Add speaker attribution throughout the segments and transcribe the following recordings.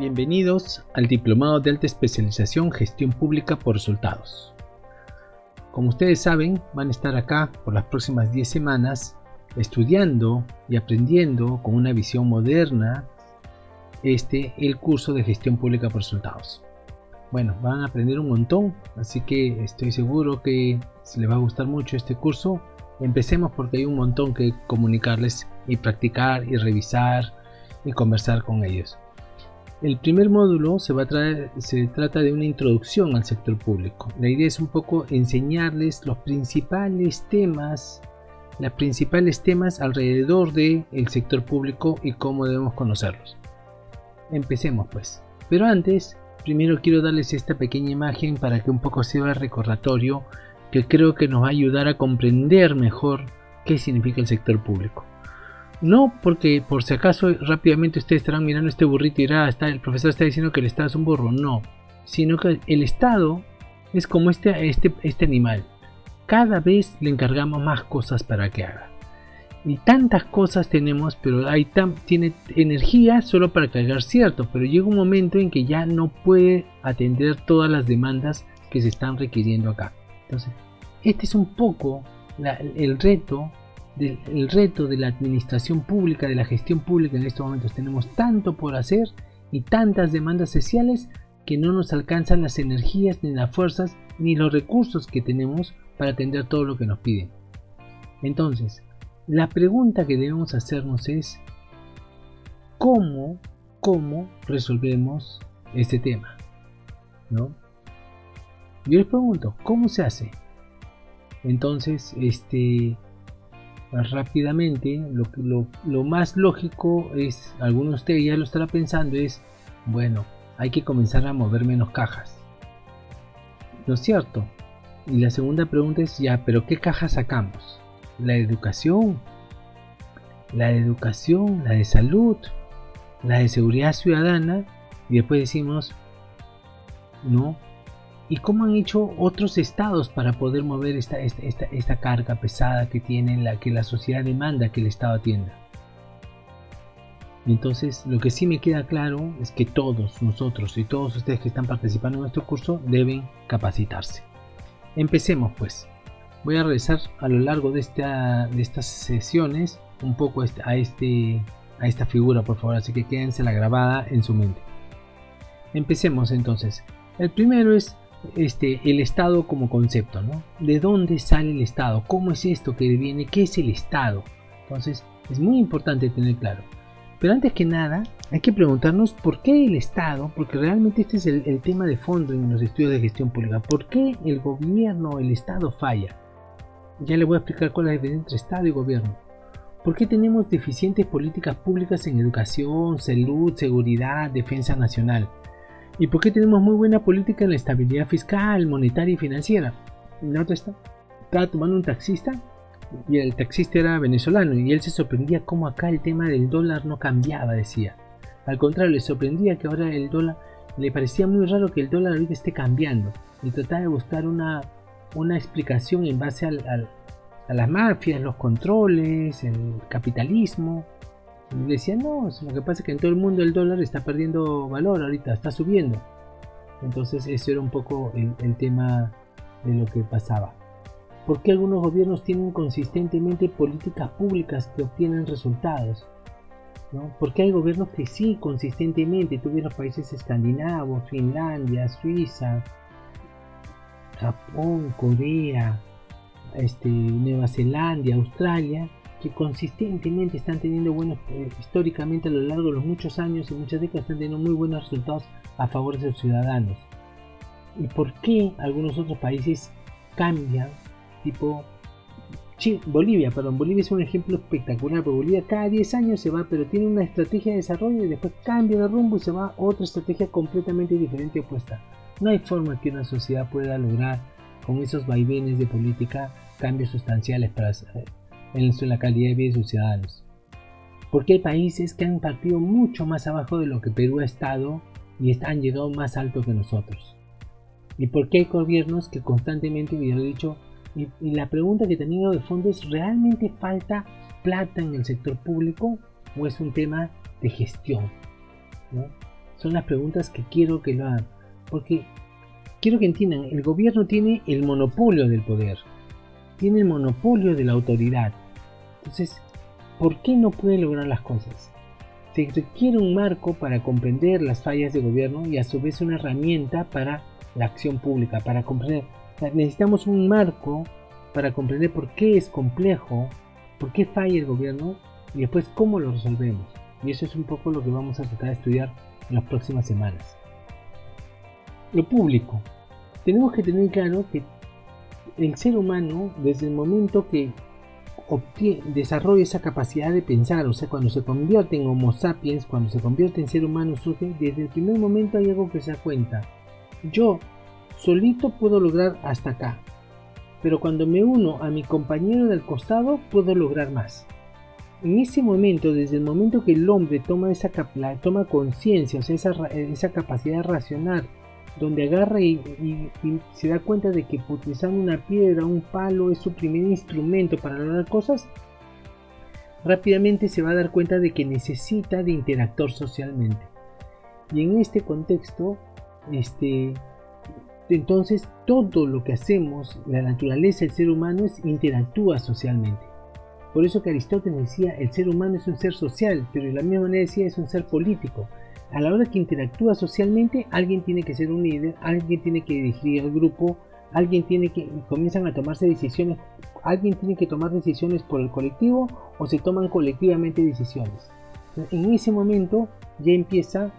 Speaker 1: Bienvenidos al Diplomado de Alta Especialización Gestión Pública por Resultados. Como ustedes saben, van a estar acá por las próximas 10 semanas estudiando y aprendiendo con una visión moderna el curso de Gestión Pública por Resultados. Bueno, van a aprender un montón, así que estoy seguro que si les va a gustar mucho este curso. Empecemos porque hay un montón que comunicarles y practicar y revisar y conversar con ellos. El primer módulo se trata de una introducción al sector público. La idea es un poco enseñarles los principales temas alrededor del sector público y cómo debemos conocerlos. Empecemos pues. Pero antes, primero quiero darles esta pequeña imagen para que un poco sirva de recordatorio que creo que nos va a ayudar a comprender mejor qué significa el sector público. No porque por si acaso rápidamente ustedes estarán mirando este burrito y dirán, el profesor está diciendo que el Estado es un burro. No, sino que el Estado es como este animal. Cada vez le encargamos más cosas para que haga. Y tantas cosas tenemos, pero tiene energía solo para cargar, cierto, pero llega un momento en que ya no puede atender todas las demandas que se están requiriendo acá. Entonces, este es un poco el reto de la administración pública, de la gestión pública en estos momentos. Tenemos tanto por hacer y tantas demandas sociales que no nos alcanzan las energías, ni las fuerzas, ni los recursos que tenemos para atender todo lo que nos piden. Entonces, la pregunta que debemos hacernos es ¿cómo resolvemos este tema? ¿No? Yo les pregunto, ¿cómo se hace? Entonces, rápidamente, lo más lógico es, algunos de ustedes ya lo estarán pensando, es, bueno, hay que comenzar a mover menos cajas. ¿No es cierto? Y la segunda pregunta es, ya, ¿pero qué cajas sacamos? La de educación, la de salud, la de seguridad ciudadana, y después decimos, no. ¿Y cómo han hecho otros estados para poder mover esta carga pesada que tiene, que la sociedad demanda que el Estado atienda? Entonces, lo que sí me queda claro es que todos nosotros y todos ustedes que están participando en nuestro curso deben capacitarse. Empecemos pues. Voy a regresar a lo largo de estas sesiones un poco a esta figura, por favor, así que quédensela grabada en su mente. Empecemos entonces. El primero es el Estado como concepto, ¿no? ¿De dónde sale el Estado? ¿Cómo es esto que viene? ¿Qué es el Estado? Entonces, es muy importante tener claro. Pero antes que nada, hay que preguntarnos por qué el Estado, porque realmente este es el tema de fondo en los estudios de gestión pública. ¿Por qué el gobierno, el Estado falla? Ya les voy a explicar cuál es la diferencia entre Estado y gobierno. ¿Por qué tenemos deficientes políticas públicas en educación, salud, seguridad, defensa nacional? ¿Y por qué tenemos muy buena política en la estabilidad fiscal, monetaria y financiera? La otra estaba tomando un taxista y el taxista era venezolano y él se sorprendía cómo acá el tema del dólar no cambiaba, decía. Al contrario, le sorprendía que ahora el dólar, le parecía muy raro que el dólar ahorita esté cambiando y trataba de buscar una explicación en base a las mafias, los controles, el capitalismo. Y le decía, no, lo que pasa es que en todo el mundo el dólar está perdiendo valor ahorita, está subiendo. Entonces eso era un poco el tema de lo que pasaba. ¿Por qué algunos gobiernos tienen consistentemente políticas públicas que obtienen resultados? ¿No? ¿Por qué hay gobiernos que sí consistentemente, tú ves los países escandinavos, Finlandia, Suiza, Japón, Corea, Nueva Zelanda, Australia, que consistentemente están teniendo históricamente a lo largo de los muchos años y muchas décadas están teniendo muy buenos resultados a favor de sus ciudadanos? ¿Y por qué algunos otros países cambian? Tipo Bolivia es un ejemplo espectacular, porque Bolivia cada 10 años se va, pero tiene una estrategia de desarrollo y después cambia de rumbo y se va a otra estrategia completamente diferente opuesta. No hay forma que una sociedad pueda lograr con esos vaivenes de política cambios sustanciales en la calidad de vida de sus ciudadanos. Porque hay países que han partido mucho más abajo de lo que Perú ha estado y han llegado más alto que nosotros. Y porque hay gobiernos que constantemente, ya lo he dicho, y la pregunta que también de fondo es, ¿realmente falta plata en el sector público o es un tema de gestión? ¿No? son las preguntas que quiero que lo hagan. Porque quiero que entiendan, el gobierno tiene el monopolio del poder, tiene el monopolio de la autoridad. Entonces, ¿por qué no puede lograr las cosas? Se requiere un marco para comprender las fallas de gobierno y a su vez una herramienta para la acción pública, para comprender. O sea, necesitamos un marco para comprender por qué es complejo, por qué falla el gobierno y después cómo lo resolvemos. Y eso es un poco lo que vamos a tratar de estudiar en las próximas semanas. Lo público. Tenemos que tener claro que el ser humano, desde el momento que desarrolla esa capacidad de pensar, o sea, cuando se convierte en Homo sapiens, cuando se convierte en ser humano, surge, desde el primer momento hay algo que se da cuenta. Yo solito puedo lograr hasta acá, pero cuando me uno a mi compañero del costado, puedo lograr más. En ese momento, desde el momento que el hombre toma conciencia, o sea, esa capacidad racional, donde agarra y se da cuenta de que utilizando una piedra, un palo es su primer instrumento para lograr cosas, rápidamente se va a dar cuenta de que necesita de interactuar socialmente. Y en este contexto, entonces todo lo que hacemos, la naturaleza del ser humano interactúa socialmente. Por eso que Aristóteles decía, el ser humano es un ser social, pero de la misma manera decía, es un ser político. A la hora que interactúa socialmente, alguien tiene que ser un líder, alguien tiene que dirigir el grupo, comienzan a tomarse decisiones, alguien tiene que tomar decisiones por el colectivo o se toman colectivamente decisiones. En ese momento ya empieza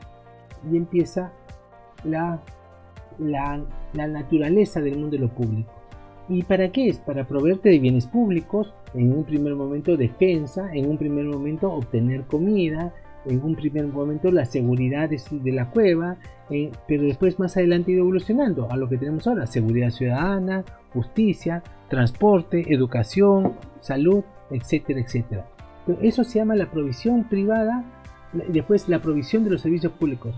Speaker 1: la naturaleza del mundo de lo público. ¿Y para qué es? Para proveerte de bienes públicos, en un primer momento defensa, en un primer momento obtener comida, en un primer momento la seguridad de la cueva, pero después más adelante ir evolucionando a lo que tenemos ahora: seguridad ciudadana, justicia, transporte, educación, salud, etcétera, etcétera. Pero eso se llama la provisión privada, y después la provisión de los servicios públicos.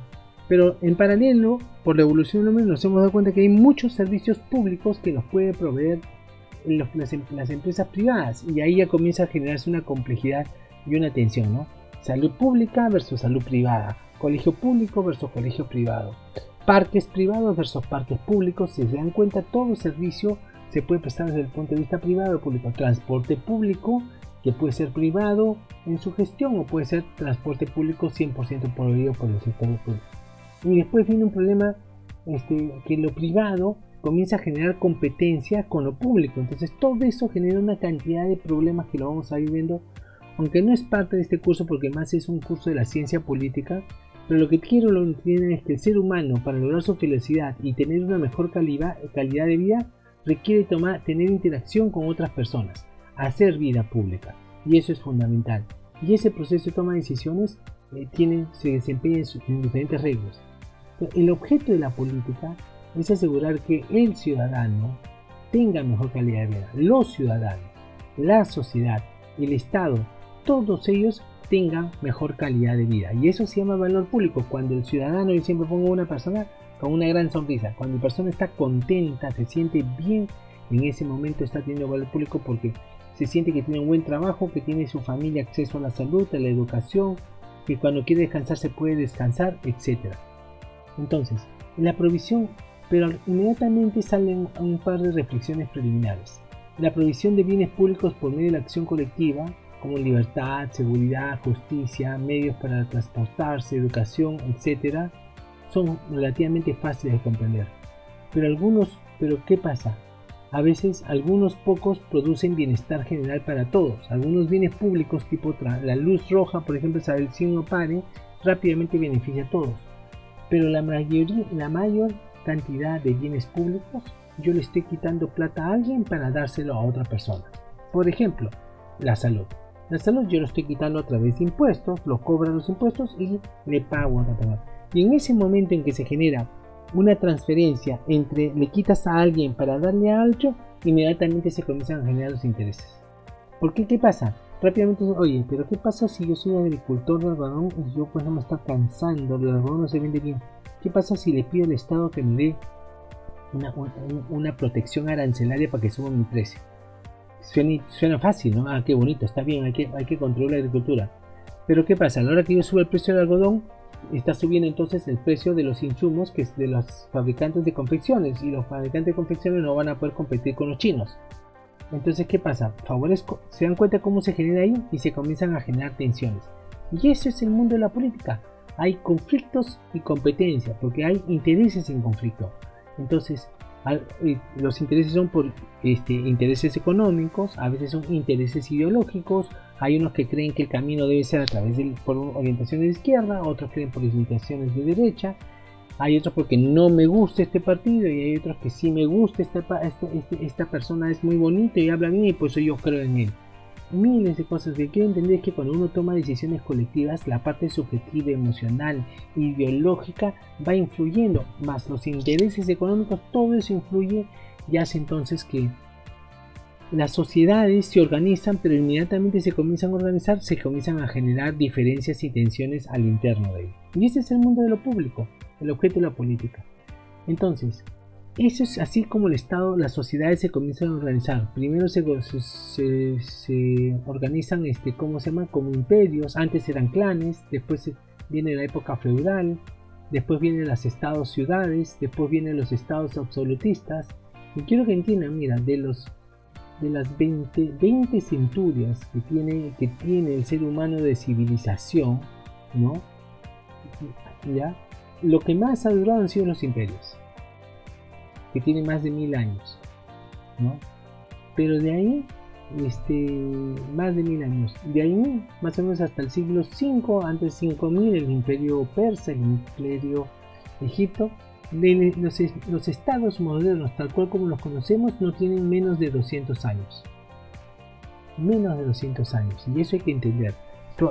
Speaker 1: Pero en paralelo, por la evolución del hombre, nos hemos dado cuenta que hay muchos servicios públicos que nos pueden proveer las empresas privadas, y ahí ya comienza a generarse una complejidad y una tensión, ¿no? Salud pública versus salud privada, colegio público versus colegio privado, parques privados versus parques públicos. Si se dan cuenta, todo servicio se puede prestar desde el punto de vista privado o público. Transporte público, que puede ser privado en su gestión, o puede ser transporte público 100% proveído por el sector público. Y después viene un problema, que lo privado comienza a generar competencia con lo público. Entonces todo eso genera una cantidad de problemas que lo vamos a ir viendo, aunque no es parte de este curso porque más es un curso de la ciencia política. Pero lo que quiero lo entienden es que el ser humano, para lograr su felicidad y tener una mejor calidad de vida, requiere tener interacción con otras personas, hacer vida pública, y eso es fundamental. Y ese proceso de toma de decisiones se desempeña en diferentes reglas. El objeto de la política es asegurar que el ciudadano tenga mejor calidad de vida. Los ciudadanos, la sociedad, el Estado, todos ellos tengan mejor calidad de vida. Y eso se llama valor público. Cuando el ciudadano, yo siempre pongo una persona con una gran sonrisa, cuando la persona está contenta, se siente bien, en ese momento está teniendo valor público porque se siente que tiene un buen trabajo, que tiene su familia acceso a la salud, a la educación, que cuando quiere descansar se puede descansar, etc. Entonces, la provisión, pero inmediatamente salen un par de reflexiones preliminares. La provisión de bienes públicos por medio de la acción colectiva, como libertad, seguridad, justicia, medios para transportarse, educación, etc., son relativamente fáciles de comprender. Pero ¿qué pasa? A veces algunos pocos producen bienestar general para todos. Algunos bienes públicos tipo la luz roja, por ejemplo, el signo pare, rápidamente beneficia a todos. Pero la mayor cantidad de bienes públicos, yo le estoy quitando plata a alguien para dárselo a otra persona. Por ejemplo, la salud. La salud yo lo estoy quitando a través de impuestos, lo cobran los impuestos y le pago a otra persona. Y en ese momento en que se genera una transferencia entre le quitas a alguien para darle a otro, inmediatamente se comienzan a generar los intereses. ¿Por qué? ¿Qué pasa? Rápidamente, oye, pero ¿qué pasa si yo soy agricultor de algodón y yo pues no me está cansando, el algodón no se vende bien? ¿Qué pasa si le pido al Estado que me dé una protección arancelaria para que suba mi precio? Suena fácil, ¿no? Ah, qué bonito, está bien, hay que controlar la agricultura. Pero ¿qué pasa? A la hora que yo suba el precio del algodón, está subiendo entonces el precio de los insumos que es de los fabricantes de confecciones, y los fabricantes de confecciones no van a poder competir con los chinos. Entonces, ¿qué pasa? Se dan cuenta cómo se genera ahí y se comienzan a generar tensiones. Y eso es el mundo de la política. Hay conflictos y competencia, porque hay intereses en conflicto. Entonces, los intereses son por intereses económicos, a veces son intereses ideológicos. Hay unos que creen que el camino debe ser a través por orientaciones de izquierda, otros creen por orientaciones de derecha. Hay otros porque no me gusta este partido, y hay otros que sí me gusta esta persona, es muy bonito y habla bien y por eso yo creo en él. Miles de cosas que quiero entender es que cuando uno toma decisiones colectivas, la parte subjetiva, emocional, ideológica va influyendo, más los intereses económicos, todo eso influye y hace entonces que las sociedades se organizan, pero inmediatamente se comienzan a organizar, se comienzan a generar diferencias y tensiones al interno de ellos. Y ese es el mundo de lo público, el objeto de la política. Entonces, eso es así como el Estado, las sociedades se comienzan a organizar. Primero se organizan, ¿cómo se llama? Como imperios. Antes eran clanes, después viene la época feudal, después vienen los estados-ciudades, después vienen los estados absolutistas. Y quiero que entiendan, mira, de las 20 centurias que tiene el ser humano de civilización, ¿no? ¿Ya? Lo que más ha durado han sido los imperios, que tienen más de 1000 años, ¿no? Pero de ahí, más de 1000 años, de ahí más o menos hasta el siglo V, antes de 5000, el imperio persa, el imperio egipto. Los estados modernos, tal cual como los conocemos, no tienen menos de 200 años. Menos de 200 años, y eso hay que entender.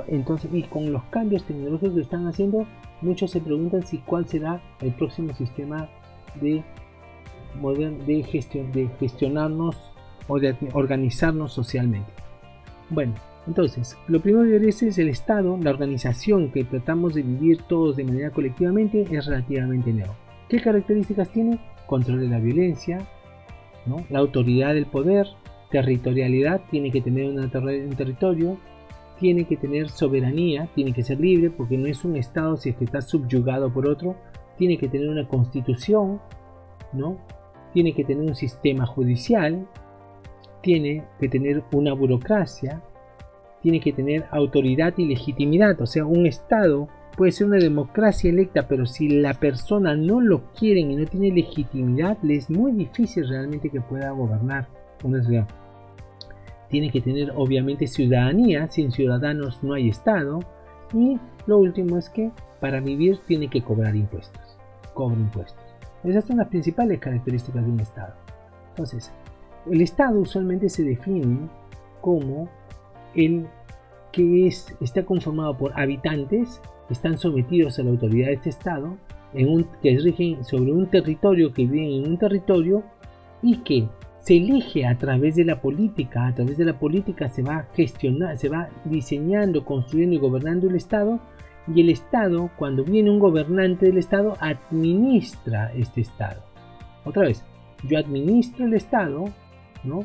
Speaker 1: Entonces, y con los cambios tecnológicos que están haciendo, muchos se preguntan cuál será el próximo sistema de gestionarnos o de organizarnos socialmente. Bueno, entonces, lo primero que dice es el Estado, la organización que tratamos de vivir todos de manera colectivamente, es relativamente nuevo. ¿Qué características tiene? Control de la violencia, ¿no? La autoridad del poder, territorialidad, tiene que tener un territorio, tiene que tener soberanía, tiene que ser libre, porque no es un Estado si es que está subyugado por otro, tiene que tener una constitución, ¿no? Tiene que tener un sistema judicial, tiene que tener una burocracia, tiene que tener autoridad y legitimidad. O sea, un Estado puede ser una democracia electa, pero si la persona no lo quiere y no tiene legitimidad, le es muy difícil realmente que pueda gobernar una ciudad. Tiene que tener obviamente ciudadanía, sin ciudadanos no hay Estado. Y lo último es que para vivir tiene que cobrar impuestos. Cobra impuestos. Esas son las principales características de un Estado. Entonces, el Estado usualmente se define como el que está conformado por habitantes que están sometidos a la autoridad de este Estado, que rigen sobre un territorio, que viven en un territorio y que se elige a través de la política. A través de la política se va diseñando, construyendo y gobernando el Estado. Y el Estado, cuando viene un gobernante del Estado, administra este Estado. Otra vez, yo administro el Estado, ¿no?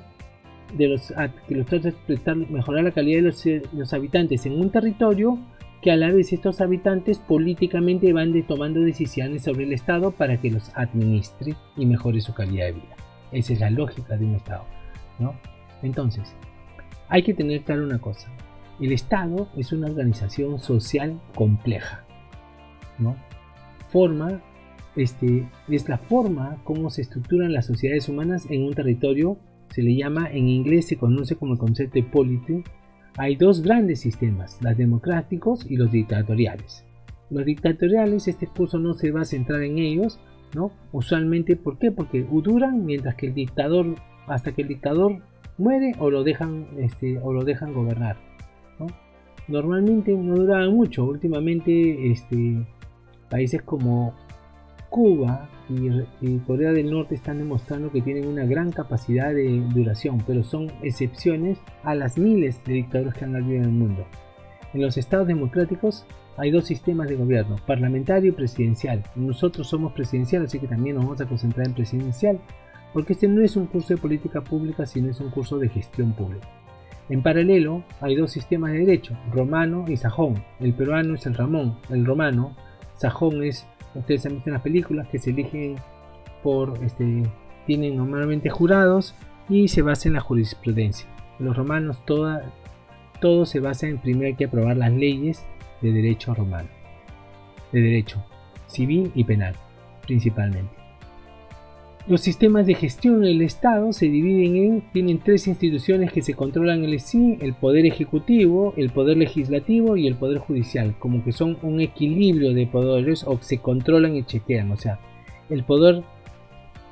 Speaker 1: Que los trata de mejorar la calidad de los habitantes en un territorio, que a la vez estos habitantes políticamente van tomando decisiones sobre el Estado para que los administre y mejore su calidad de vida. Esa es la lógica de un Estado, ¿no? Entonces, hay que tener claro una cosa. El Estado es una organización social compleja, ¿no? Es la forma como se estructuran las sociedades humanas en un territorio. Se le llama, en inglés se conoce como el concepto de polity. Hay dos grandes sistemas, los democráticos y los dictatoriales. Los dictatoriales, este curso no se va a centrar en ellos, ¿no? Usualmente, ¿por qué? Porque duran mientras que hasta que el dictador muere o lo dejan gobernar, ¿no? Normalmente no duraban mucho. Últimamente países como Cuba y Corea del Norte están demostrando que tienen una gran capacidad de duración, pero son excepciones a las miles de dictadores que han habido en el mundo. En los estados democráticos hay dos sistemas de gobierno, parlamentario y presidencial. Nosotros somos presidencial, así que también nos vamos a concentrar en presidencial, porque este no es un curso de política pública, sino es un curso de gestión pública. En paralelo hay dos sistemas de derecho, romano y sajón. El peruano es el romano, sajones, ustedes han visto en las películas, que se eligen por, tienen normalmente jurados y se basa en la jurisprudencia. Los romanos todo se basa en primero hay que aprobar las leyes de derecho romano, de derecho civil y penal principalmente. Los sistemas de gestión del Estado se dividen tienen tres instituciones que se controlan el poder ejecutivo, el poder legislativo y el poder judicial, como que son un equilibrio de poderes o se controlan y chequean. O sea, el poder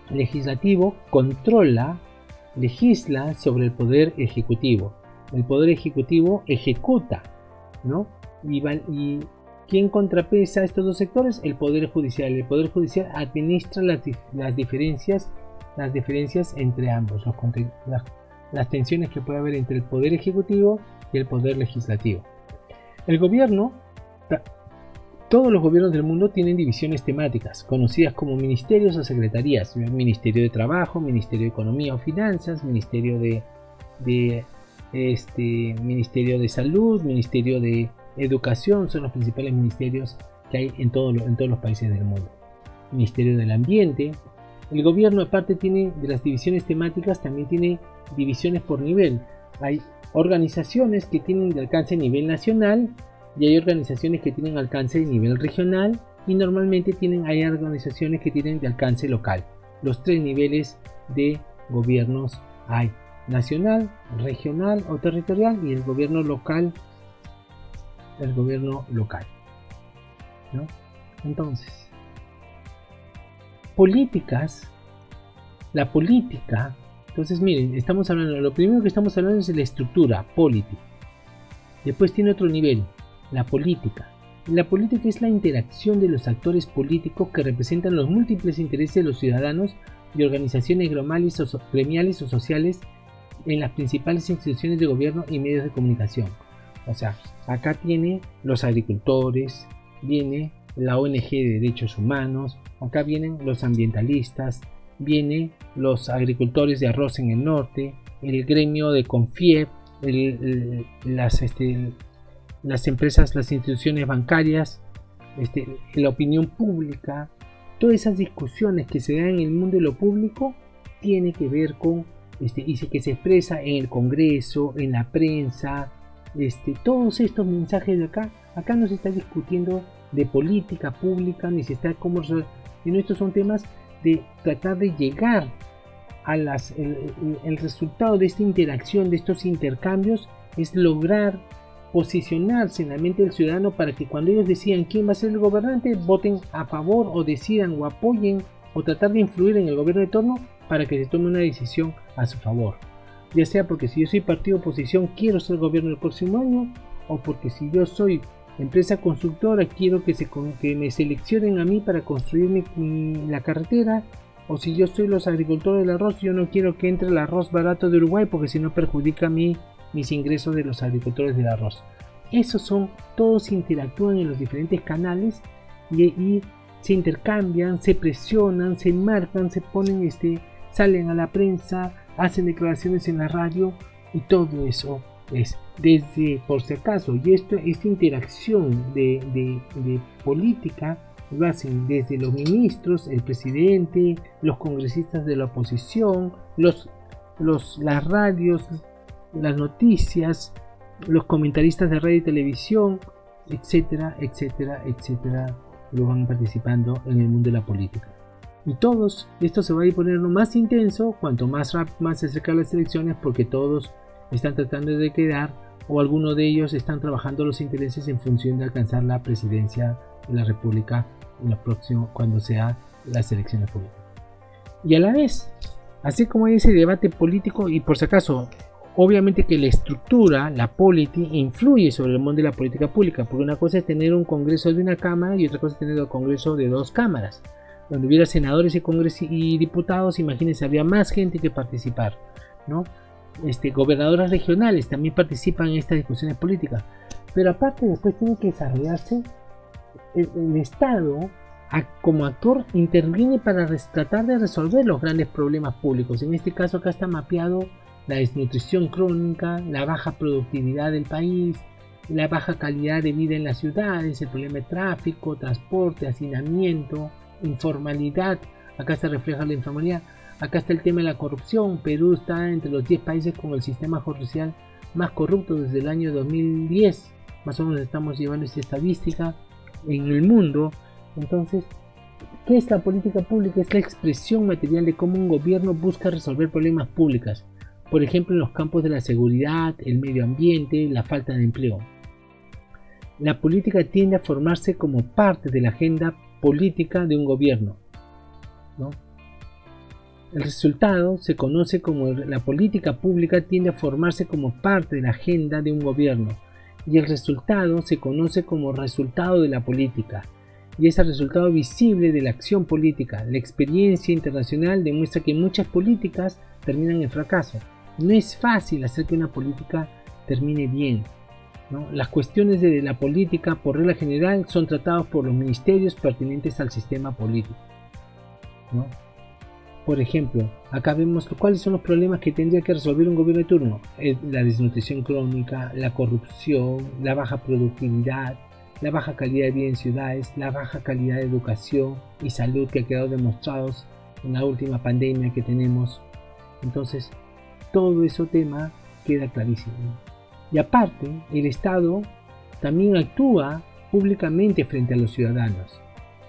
Speaker 1: legislativo legisla sobre el poder ejecutivo. El poder ejecutivo ejecuta, ¿no? Y ¿quién contrapesa estos dos sectores? El Poder Judicial. El Poder Judicial administra las diferencias entre ambos, las tensiones que puede haber entre el Poder Ejecutivo y el Poder Legislativo. El gobierno, todos los gobiernos del mundo tienen divisiones temáticas, conocidas como ministerios o secretarías. Ministerio de Trabajo, Ministerio de Economía o Finanzas, Ministerio Ministerio de Salud, Ministerio de Educación, son los principales ministerios que hay en todos los países del mundo. Ministerio del Ambiente. El gobierno, aparte de las divisiones temáticas, también tiene divisiones por nivel. Hay organizaciones que tienen de alcance a nivel nacional y hay organizaciones que tienen alcance de nivel regional y normalmente hay organizaciones que tienen de alcance local. Los tres niveles de gobiernos hay: nacional, regional o territorial, y el gobierno local, ¿no? Entonces, la política, entonces miren, estamos hablando, lo primero que estamos hablando es de la estructura, polity. Después tiene otro nivel, la política. La política es la interacción de los actores políticos que representan los múltiples intereses de los ciudadanos y organizaciones gremiales o sociales en las principales instituciones de gobierno y medios de comunicación. O sea, acá tiene los agricultores, viene la ONG de Derechos Humanos, acá vienen los ambientalistas, vienen los agricultores de arroz en el norte, el gremio de Confiep, las empresas, las instituciones bancarias, la opinión pública. Todas esas discusiones que se dan en el mundo de lo público tiene que ver con y que se expresa en el Congreso, en la prensa. Todos estos mensajes de acá no se está discutiendo de política pública, ni se está sino estos son temas de tratar de llegar a el resultado de esta interacción, de estos intercambios, es lograr posicionarse en la mente del ciudadano para que cuando ellos decidan quién va a ser el gobernante, voten a favor o decidan o apoyen o tratar de influir en el gobierno de turno para que se tome una decisión a su favor. Ya sea porque si yo soy partido de oposición quiero ser gobierno el próximo año, o porque si yo soy empresa constructora quiero que me seleccionen a mí para construir la carretera, o si yo soy los agricultores del arroz, yo no quiero que entre el arroz barato de Uruguay porque si no perjudica mis ingresos de los agricultores del arroz. Todos interactúan en los diferentes canales y se intercambian, se presionan, se marcan, se ponen, salen a la prensa, hacen declaraciones en la radio, y todo eso es desde, por si acaso, y esta interacción de política lo hacen desde los ministros, el presidente, los congresistas de la oposición, las radios, las noticias, los comentaristas de radio y televisión, etcétera, etcétera, etcétera, lo van participando en el mundo de la política. Y todos, esto se va a ir poniendo más intenso cuanto más se acercan las elecciones, porque todos están tratando de quedar, o algunos de ellos están trabajando los intereses en función de alcanzar la presidencia de la República en lo próximo, cuando sea las elecciones públicas. Y a la vez, así como hay ese debate político, y por si acaso, obviamente que la estructura, la polity, influye sobre el mundo de la política pública, porque una cosa es tener un congreso de una cámara y otra cosa es tener un congreso de dos cámaras. Donde hubiera senadores y diputados, imagínense, habría más gente que participar, ¿no? Gobernadoras regionales también participan en estas discusiones políticas, pero aparte después tiene que desarrollarse el Estado como actor interviene para tratar de resolver los grandes problemas públicos. En este caso acá está mapeado la desnutrición crónica, la baja productividad del país, la baja calidad de vida en las ciudades, el problema de tráfico, transporte, hacinamiento, informalidad. Acá se refleja la informalidad. Acá está el tema de la corrupción. Perú está entre los 10 países con el sistema judicial más corrupto desde el año 2010. Más o menos estamos llevando esta estadística en el mundo. Entonces, ¿qué es la política pública? Es la expresión material de cómo un gobierno busca resolver problemas públicos. Por ejemplo, en los campos de la seguridad, el medio ambiente, la falta de empleo. La política tiende a formarse como parte de la agenda política de un gobierno, ¿no? El resultado se conoce como la política pública tiende a formarse como parte de la agenda de un gobierno y el resultado se conoce como resultado de la política y es el resultado visible de la acción política. La experiencia internacional demuestra que muchas políticas terminan en fracaso. No es fácil hacer que una política termine bien, ¿no? Las cuestiones de la política por regla general son tratadas por los ministerios pertinentes al sistema político, ¿no? Por ejemplo, acá vemos cuáles son los problemas que tendría que resolver un gobierno de turno. La desnutrición crónica, la corrupción, la baja productividad, la baja calidad de vida en ciudades, la baja calidad de educación y salud que ha quedado demostrados en la última pandemia que tenemos. Entonces, todo ese tema queda clarísimo. Y aparte, el Estado también actúa públicamente frente a los ciudadanos,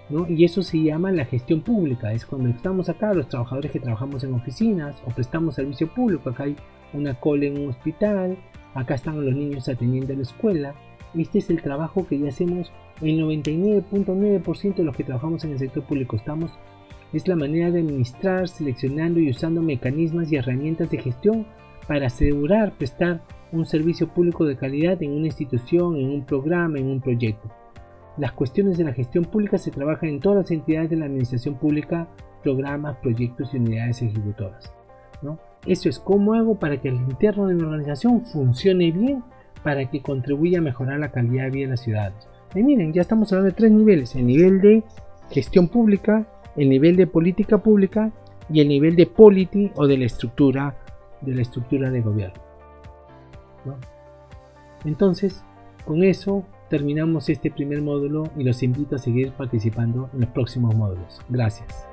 Speaker 1: ¿no? Y eso se llama la gestión pública. Es cuando estamos acá, los trabajadores que trabajamos en oficinas o prestamos servicio público. Acá hay una cola en un hospital, acá están los niños atendiendo a la escuela. Este es el trabajo que ya hacemos el 99.9% de los que trabajamos en el sector público. Es la manera de administrar, seleccionando y usando mecanismos y herramientas de gestión para asegurar prestar un servicio público de calidad en una institución, en un programa, en un proyecto. Las cuestiones de la gestión pública se trabajan en todas las entidades de la administración pública, programas, proyectos y unidades ejecutoras, ¿no? Eso es cómo hago para que el interno de mi organización funcione bien, para que contribuya a mejorar la calidad de vida de las ciudades. Y miren, ya estamos hablando de 3 niveles: el nivel de gestión pública, el nivel de política pública y el nivel de polity o de la estructura de gobierno, ¿no? Entonces, con eso terminamos este primer módulo y los invito a seguir participando en los próximos módulos. Gracias.